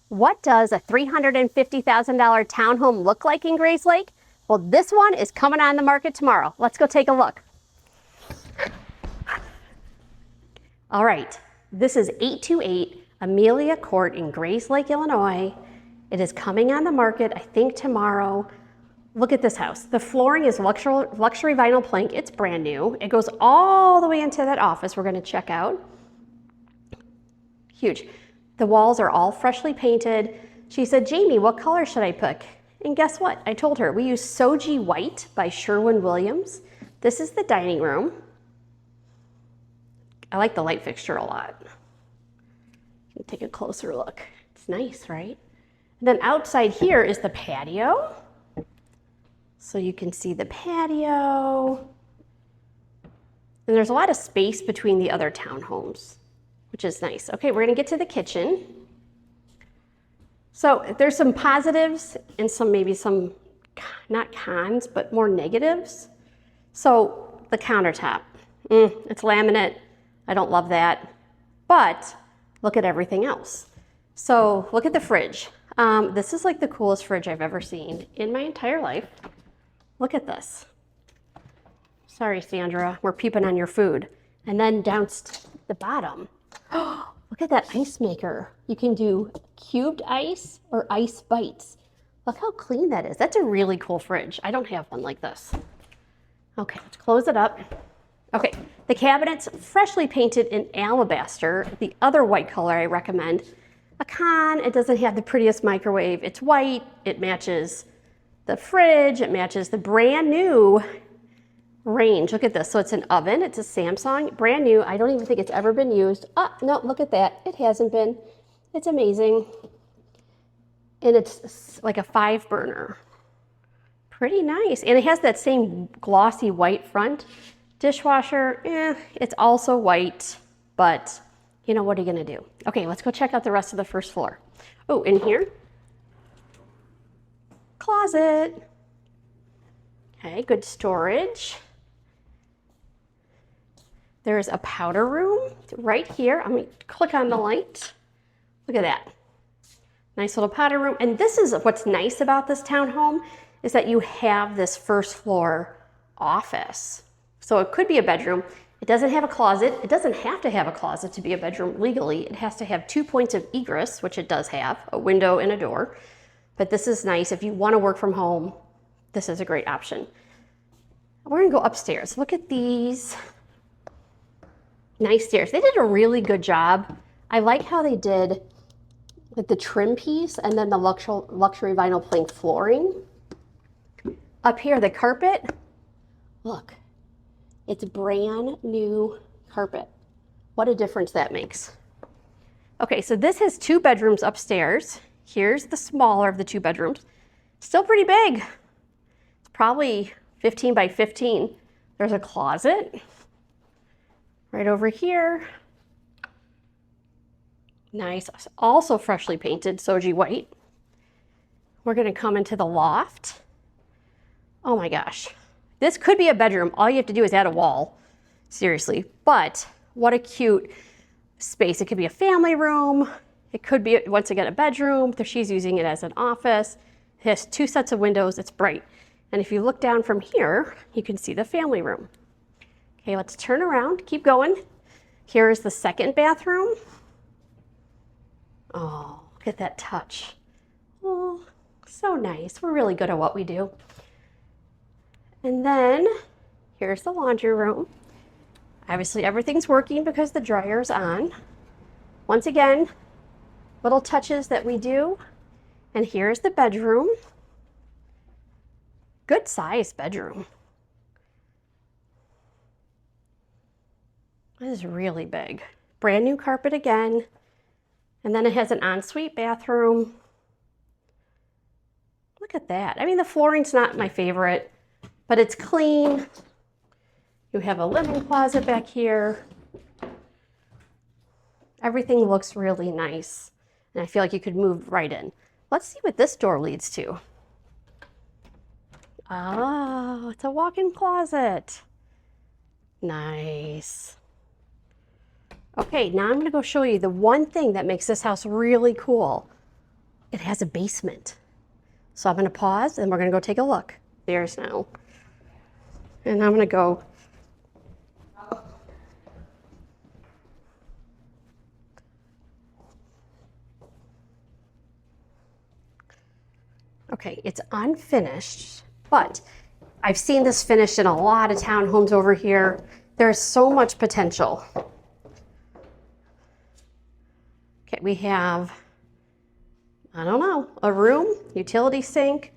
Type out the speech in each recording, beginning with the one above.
What does a $350,000 townhome look like in Grayslake? Well, this one is coming on the market tomorrow. Let's go take a look. All right, this is 828 Amelia Court in Grayslake, Illinois. It is coming on the market, I think, tomorrow. Look at this house. The flooring is luxury vinyl plank. It's brand new. It goes all the way into that office we're going to check out. Huge. The walls are all freshly painted. She said, Jamie, what color should I pick? And guess what? I told her we use Soji White by Sherwin-Williams. This is the dining room. I like the light fixture a lot. Take a closer look. It's nice, right? And then outside here is the patio. So you can see the patio. And there's a lot of space between the other townhomes, which is nice. Okay, we're gonna get to the kitchen. So there's some positives and maybe some, not cons, but more negatives. So the countertop, it's laminate. I don't love that, but look at everything else. So look at the fridge. This is like the coolest fridge I've ever seen in my entire life. Look at this. Sorry, Sandra, we're peeping on your food. And then down the bottom, look at that ice maker. You can do cubed ice or ice bites. Look how clean that is. That's a really cool fridge. I don't have one like this. Okay, let's close it up. Okay, the cabinet's freshly painted in alabaster, the other white color I recommend. A con, it doesn't have the prettiest microwave. It's white, it matches the fridge, it matches the brand new range. Look at this, so it's an oven, it's a Samsung, brand new. I don't even think it's ever been used. Oh, no, look at that, it hasn't been. It's amazing. And it's like a 5-burner. Pretty nice, and it has that same glossy white front. Dishwasher, it's also white, but you know, what are you gonna do? Okay, let's go check out the rest of the first floor. Oh, in here, closet. Okay, good storage. There's a powder room right here. I'm gonna click on the light. Look at that. Nice little powder room. And this is what's nice about this townhome is that you have this first floor office. So it could be a bedroom. It doesn't have a closet. It doesn't have to have a closet to be a bedroom legally. It has to have 2 points of egress, which it does have, a window and a door. But this is nice. If you want to work from home, this is a great option. We're gonna go upstairs. Look at these nice stairs. They did a really good job. I like how they did with the trim piece and then the luxury vinyl plank flooring. Up here, the carpet, look. It's brand new carpet. What a difference that makes. Okay, so this has 2 bedrooms upstairs. Here's the smaller of the 2 bedrooms. Still pretty big. It's probably 15 by 15. There's a closet right over here. Nice, also freshly painted, Soji White. We're gonna come into the loft. Oh my gosh. This could be a bedroom. All you have to do is add a wall, seriously. But what a cute space. It could be a family room. It could be, once again, a bedroom. She's using it as an office. It has 2 sets of windows. It's bright. And if you look down from here, you can see the family room. Okay, let's turn around. Keep going. Here is the second bathroom. Oh, look at that touch. Oh, so nice. We're really good at what we do. And then here's the laundry room. Obviously everything's working because the dryer's on. Once again, little touches that we do. And here's the bedroom. Good size bedroom. This is really big. Brand new carpet again. And then it has an ensuite bathroom. Look at that. I mean, the flooring's not my favorite, but it's clean. You have a linen closet back here. Everything looks really nice. And I feel like you could move right in. Let's see what this door leads to. Oh, it's a walk-in closet. Nice. Okay, now I'm gonna go show you the one thing that makes this house really cool. it has a basement. So I'm gonna pause and we're gonna go take a look. There's now. And I'm gonna go. Okay, it's unfinished, but I've seen this finished in a lot of townhomes over here. There's so much potential. Okay, we have, I don't know, a room, utility sink.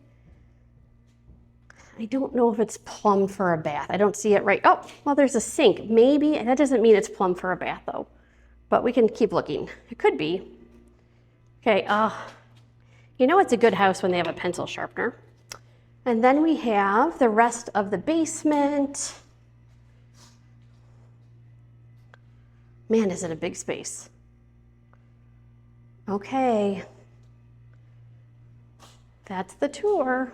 I don't know if it's plumbed for a bath. I don't see it right. Oh, well, there's a sink. Maybe, that doesn't mean it's plumbed for a bath though, but we can keep looking. It could be. Okay, you know it's a good house when they have a pencil sharpener. And then we have the rest of the basement. Man, is it a big space. Okay. That's the tour.